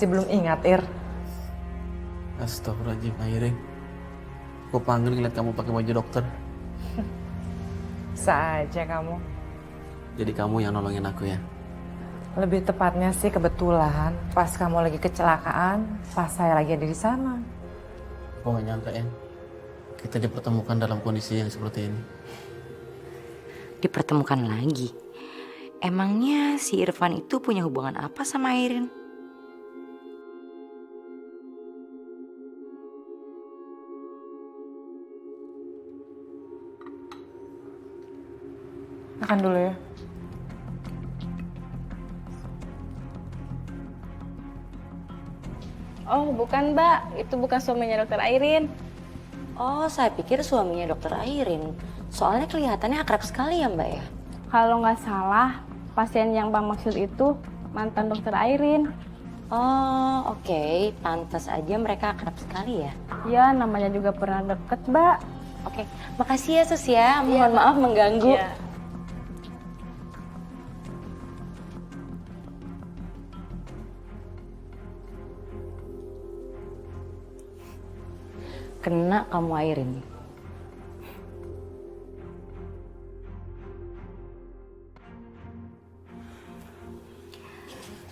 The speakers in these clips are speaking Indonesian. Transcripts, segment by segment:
Masih belum ingat, Ir? Astagfirullahaladzim, Airin. Aku panggil ngeliat kamu pakai baju dokter. Bisa aja kamu. Jadi kamu yang nolongin aku ya? Lebih tepatnya sih kebetulan pas kamu lagi kecelakaan, pas saya lagi ada di sana. Aku gak nyangka ya, kita dipertemukan dalam kondisi yang seperti ini. Dipertemukan lagi? Emangnya si Irfan itu punya hubungan apa sama Airin? Makan dulu ya. Oh bukan Mbak, itu bukan suaminya dokter Airin. Oh, saya pikir suaminya dokter Airin. Soalnya kelihatannya akrab sekali ya Mbak ya? Kalau nggak salah, pasien yang Bang maksud itu mantan dokter Airin. Oh oke, pantas aja mereka akrab sekali ya? Ya namanya juga pernah deket Mbak. Oke, makasih ya Sus ya, mohon maaf mengganggu. Iya. Kena kamu Airin.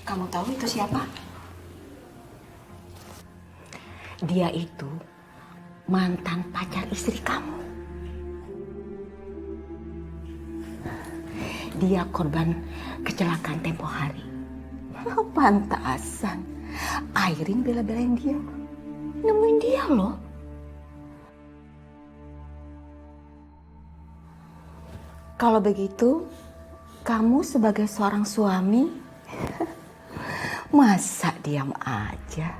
Kamu tahu itu siapa? Dia itu mantan pacar istri kamu. Dia korban kecelakaan tempo hari. Pantasan Airin bela-belain dia. Nemuin dia loh. Kalau begitu, kamu sebagai seorang suami, masa diam aja?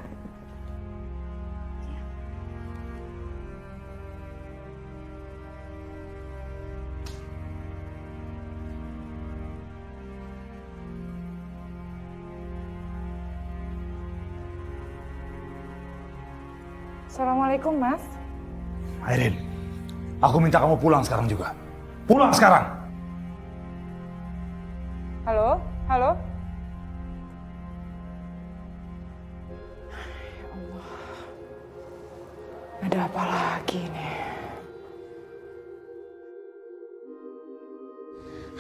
Assalamualaikum, Mas. Airin, aku minta kamu pulang sekarang juga. Pulang sekarang! Halo? Halo? Ada apa lagi nih?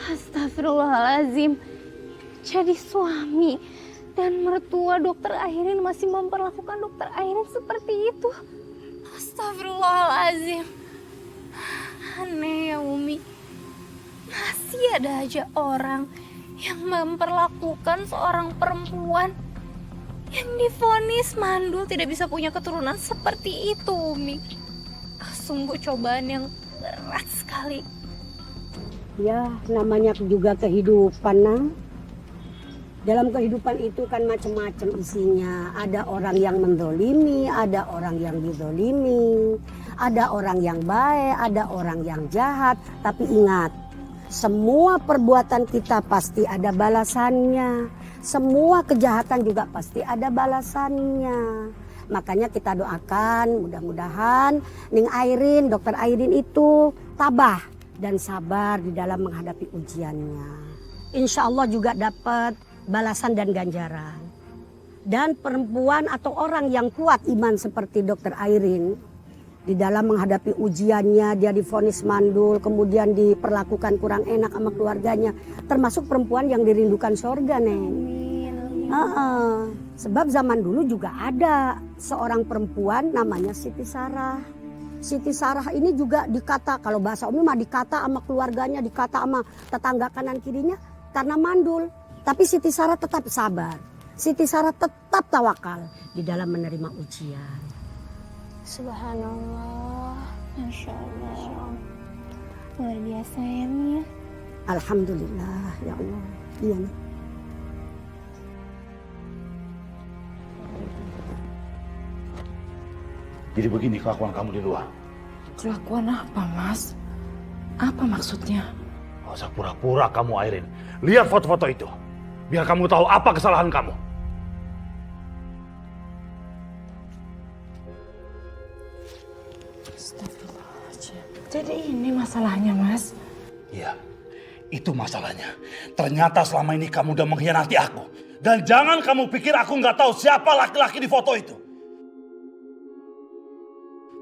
Astagfirullahaladzim. Jadi suami dan mertua dokter Airin masih memperlakukan dokter Airin seperti itu. Astagfirullahaladzim. Aneh ya Umi. Masih ada aja orang yang memperlakukan seorang perempuan yang divonis mandul tidak bisa punya keturunan seperti itu, Umi. Sungguh cobaan yang berat sekali. Ya, namanya juga kehidupan, Nang. Dalam kehidupan itu kan macam-macam isinya. Ada orang yang mendolimi, ada orang yang didolimi, ada orang yang baik, ada orang yang jahat. Tapi ingat, semua perbuatan kita pasti ada balasannya. Semua kejahatan juga pasti ada balasannya. Makanya kita doakan mudah-mudahan Ning Airin, dokter Airin itu tabah dan sabar di dalam menghadapi ujiannya. Insya Allah juga dapat balasan dan ganjaran. Dan perempuan atau orang yang kuat iman seperti dokter Airin, di dalam menghadapi ujiannya, dia divonis mandul, kemudian diperlakukan kurang enak sama keluarganya. Termasuk perempuan yang dirindukan surga, Neng. Sebab zaman dulu juga ada seorang perempuan namanya Siti Sarah. Siti Sarah ini juga dikata, kalau bahasa umum mah dikata sama keluarganya, dikata sama tetangga kanan kirinya karena mandul. Tapi Siti Sarah tetap sabar. Siti Sarah tetap tawakal di dalam menerima ujian. Subhanallah, Masya Allah. Luar biasa ya, Mi. Alhamdulillah, ya Allah. Iya, Nek. Jadi begini kelakuan kamu di luar. Kelakuan apa, Mas? Apa maksudnya? Gak usah pura-pura kamu, Airin. Lihat foto-foto itu. Biar kamu tahu apa kesalahan kamu. Astagfirullahaladzim. Jadi ini masalahnya, Mas? Iya, itu masalahnya. Ternyata selama ini kamu udah mengkhianati aku. Dan jangan kamu pikir aku nggak tahu siapa laki-laki di foto itu.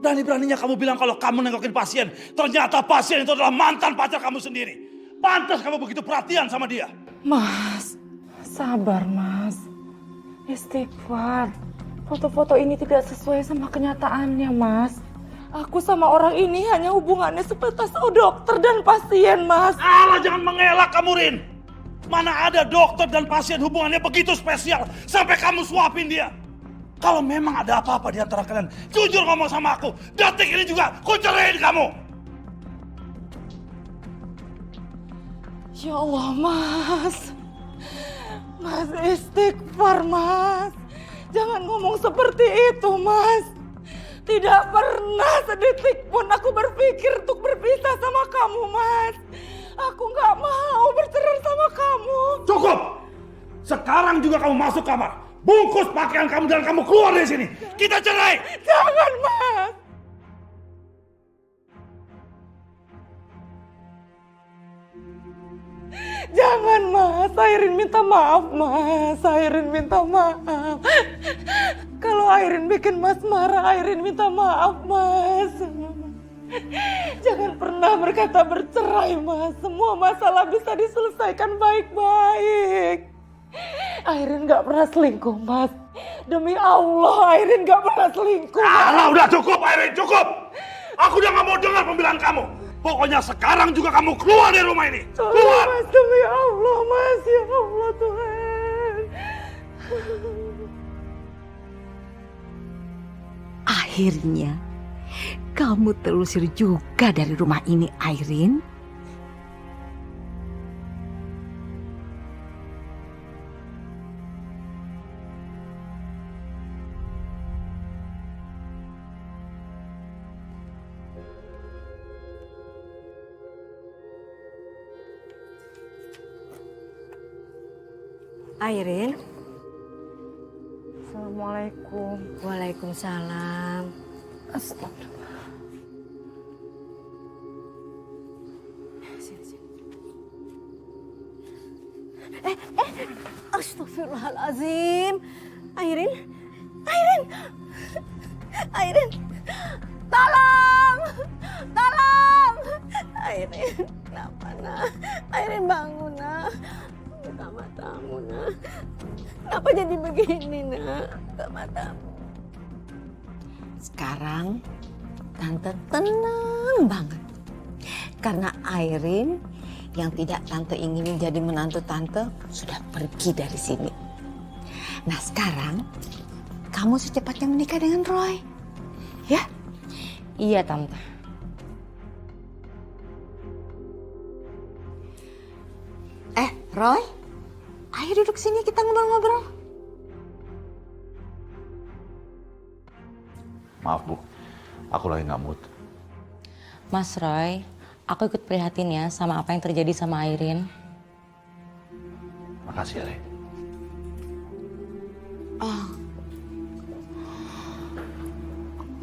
Berani-beraninya kamu bilang kalau kamu nengokin pasien. Ternyata pasien itu adalah mantan pacar kamu sendiri. Pantas kamu begitu perhatian sama dia. Mas, sabar mas. Istighfar. Foto-foto ini tidak sesuai sama kenyataannya mas. Aku sama orang ini hanya hubungannya sebatas dokter dan pasien mas. Alah, jangan mengelak kamu, Rin. Mana ada dokter dan pasien hubungannya begitu spesial sampai kamu suapin dia. Kalau memang ada apa-apa di antara kalian, jujur ngomong sama aku. Detik ini juga, aku ceraiin kamu. Ya Allah mas. Mas istighfar mas. Jangan ngomong seperti itu mas. Tidak pernah sedetik pun aku berpikir untuk berpisah sama kamu mas. Aku nggak mau bercerai sama kamu. Cukup! Sekarang juga kamu masuk kamar. Bungkus pakaian kamu dan kamu keluar dari sini. Kita cerai. Jangan mas. Jangan mas, Airin minta maaf mas, Airin minta maaf. Kalau Airin bikin mas marah, Airin minta maaf mas. Jangan pernah berkata bercerai mas, semua masalah bisa diselesaikan baik-baik. Airin gak pernah selingkuh mas, demi Allah Airin gak pernah selingkuh. Alah, udah cukup Airin, cukup. Aku udah gak mau dengar pembelaan kamu. Pokoknya sekarang juga kamu keluar dari rumah ini. Keluar! Mas, demi Allah mas, ya Allah Tuhan. Akhirnya kamu telusur juga dari rumah ini, Airin. Airin. Assalamualaikum. Waalaikumsalam. Astagfirullah. Astagfirullahaladzim. Airin. Airin. Airin. Tolong. Tolong. Airin. Kenapa nak? Airin bangun nak. Buka matamu nak. Kenapa jadi begini nak? Buka matamu. Sekarang Tante tenang banget. Karena Airin yang tidak Tante inginin jadi menantu Tante sudah pergi dari sini. Nah sekarang kamu secepatnya menikah dengan Roy. Ya? Iya Tante. Roy, ayo duduk sini kita ngobrol-ngobrol. Maaf Bu, aku lagi nggak mood. Mas Roy, aku ikut prihatin ya sama apa yang terjadi sama Airin. Makasih ya, Re.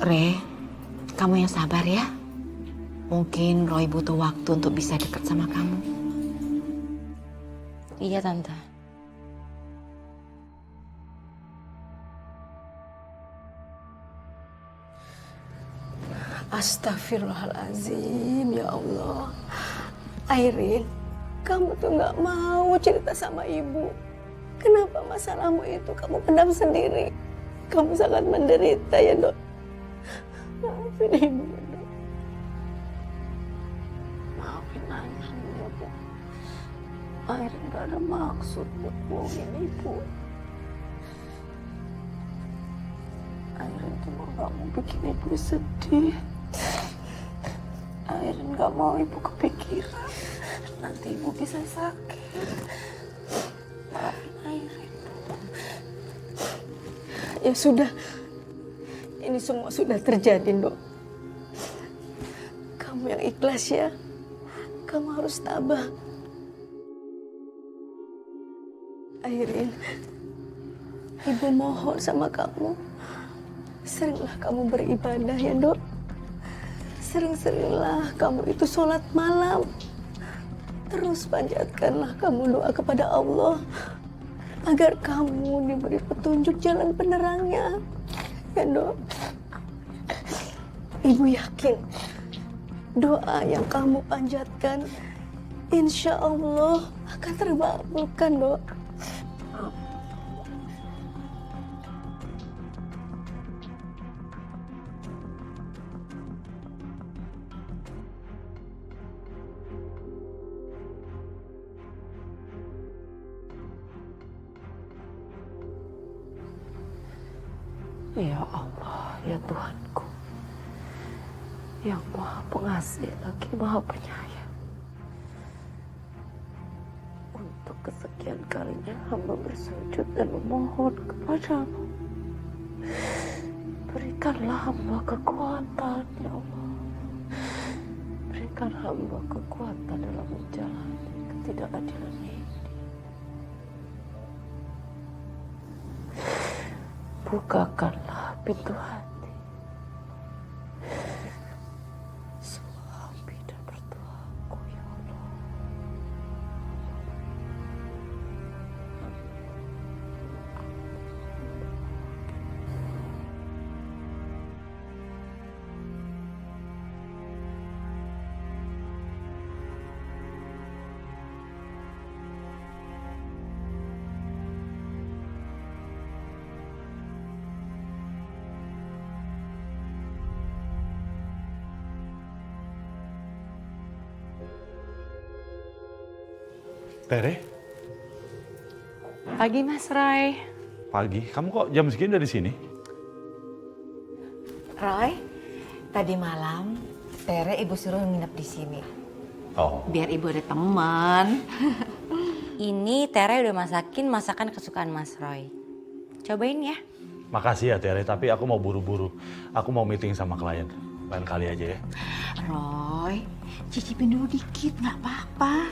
Re, kamu yang sabar ya. Mungkin Roy butuh waktu untuk bisa dekat sama kamu. Iya Tante. Astagfirullahaladzim, ya Allah. Airin, kamu tuh gak mau cerita sama ibu. Kenapa masalahmu itu kamu pendam sendiri? Kamu sangat menderita ya dok. Maafin ibu ya dok. Maafin Anan ya bu. Airin gak ada maksud buat bohongin ibu. Airin cuma gak mau bikin ibu sedih. Airin gak mau ibu kepikiran. Nanti ibu bisa sakit. Maafin Airin. Ya sudah. Ini semua sudah terjadi, Dok. Kamu yang ikhlas ya. Kamu harus tabah. Airin, ibu mohon sama kamu. Seringlah kamu beribadah ya dok. Sering-seringlah kamu itu sholat malam. Terus panjatkanlah kamu doa kepada Allah. agar kamu diberi petunjuk jalan penerangnya. Ya Dok, Ibu yakin doa yang kamu panjatkan insya Allah akan terkabulkan, Dok. Ya Allah, ya Tuhanku, yang Maha Pengasih lagi Maha Penyayang. Untuk kesekian kalinya hamba bersujud dan memohon kepadamu. Berikanlah hamba kekuatan, ya Allah. Berikan hamba kekuatan dalam menjalani ketidakadilan ini. Bukakanlah pintu hati suami dan mertuaku, ya Allah. Tere, Pagi Mas Roy. pagi. Kamu kok jam segini udah di sini? Roy, tadi malam Tere Ibu suruh nginep di sini. Oh. Biar Ibu ada teman. Ini Tere udah masakin masakan kesukaan Mas Roy. Cobain ya. Makasih ya Tere, tapi aku mau buru-buru. Aku mau meeting sama klien. Lain kali aja ya. Roy, cicipin dulu dikit, nggak apa-apa.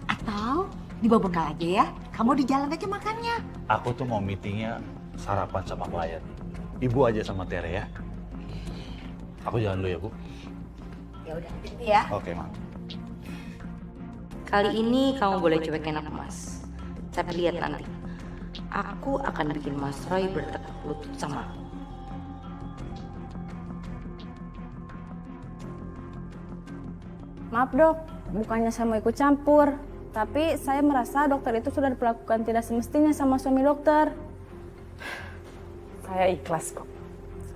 Atau dibawa bekal aja ya. Kamu di jalan aja makannya. Aku tuh mau meetingnya sarapan sama klien. Ibu aja sama Tere ya. Aku jalan dulu ya, Bu. Ya udah, gitu ya. Oke, Mak. Kali ini kamu boleh cuekin aku Mas. Tapi lihat nanti. Aku akan bikin Mas Roy bertekuk lutut sama aku. Maaf dok, bukannya saya mau ikut campur. Tapi saya merasa dokter itu sudah diperlakukan tidak semestinya sama suami dokter. Saya ikhlas kok.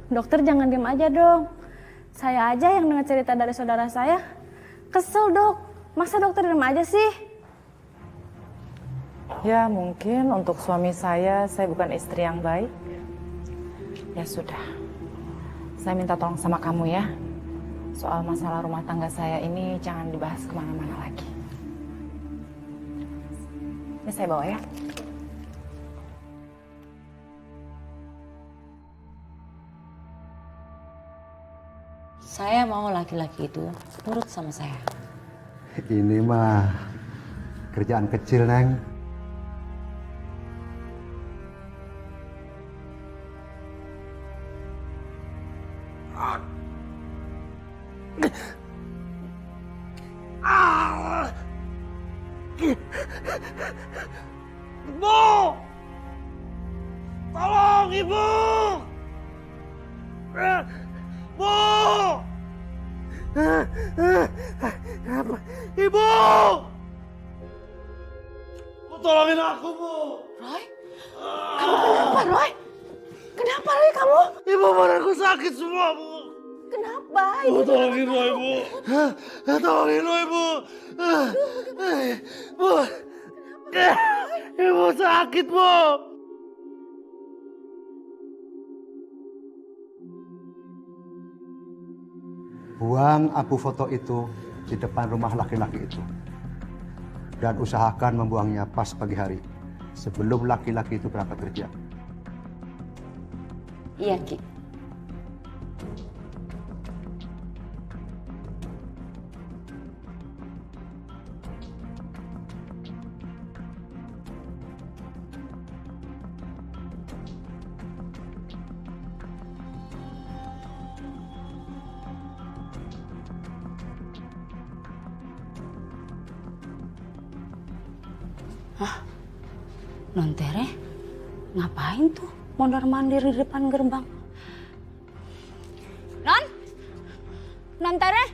Dokter jangan diam aja dong. Saya aja yang dengar cerita dari saudara saya. Kesel dok, masa dokter diam aja sih? Ya mungkin untuk suami saya bukan istri yang baik. Ya sudah, saya minta tolong sama kamu ya. Soal masalah rumah tangga saya ini jangan dibahas kemana-mana lagi. Ini saya bawa ya. Saya mau laki-laki itu nurut sama saya. Ini mah kerjaan kecil, Neng. Ibu! Tolong, Ibu! Bu! Ibu! Bu, tolongin aku, Bu! Roy? Kamu kenapa Roy? Kenapa Roy kamu? Ibu, badanku sakit semua, Bu! Kenapa? Bu, tolongin Roy, Bu! Tolongin Roy, Bu! Bu! Ibu sakit, Bu! Buang abu foto itu di depan rumah laki-laki itu. Dan usahakan membuangnya pas pagi hari, sebelum laki-laki itu berangkat kerja. Iya Ki. Non Tere, ngapain tuh mondar-mandir di depan gerbang? Non Tere,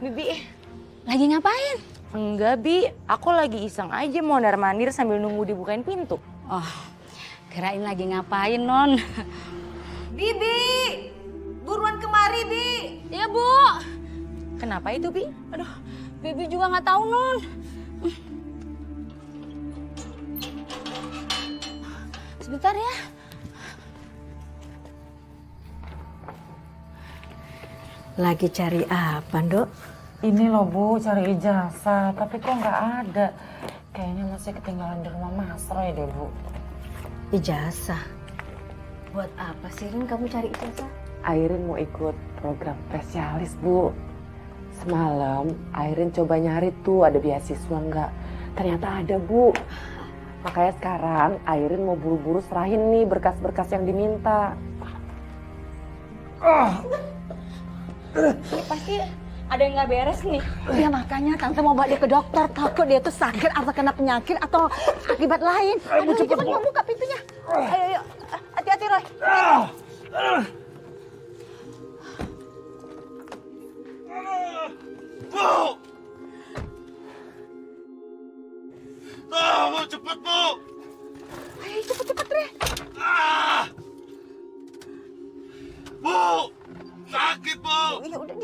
Bibi, lagi ngapain? enggak Bi, aku lagi iseng aja mondar-mandir sambil nunggu dibukain pintu. Oh, kirain lagi ngapain, Non? Bibi, buruan kemari, Bi. Iya Bu. Kenapa itu Bi? Aduh, Bibi juga nggak tahu Non. Sebentar ya. Lagi cari apa, Dok? Ini loh Bu, cari ijazah, tapi kok nggak ada. Kayaknya masih ketinggalan di rumah Mas Roy deh Bu. Ijazah. Buat apa sih, Rin, kamu cari ijazah? Airin mau ikut program spesialis Bu. Semalam Airin coba nyari tuh ada beasiswa nggak. Ternyata ada Bu. Makanya sekarang Airin mau buru-buru serahin nih berkas-berkas yang diminta. Pasti ada yang nggak beres nih. Ya makanya tante mau bawa dia ke dokter, takut dia tuh sakit atau kena penyakit atau akibat lain. Aduh, cepat mau buka pintunya. Ayo, hati-hati Roy. Bu! Bu, cepet Bu! Ayo cepet-cepet Re. Bu! Sakit Bu! Ya udah.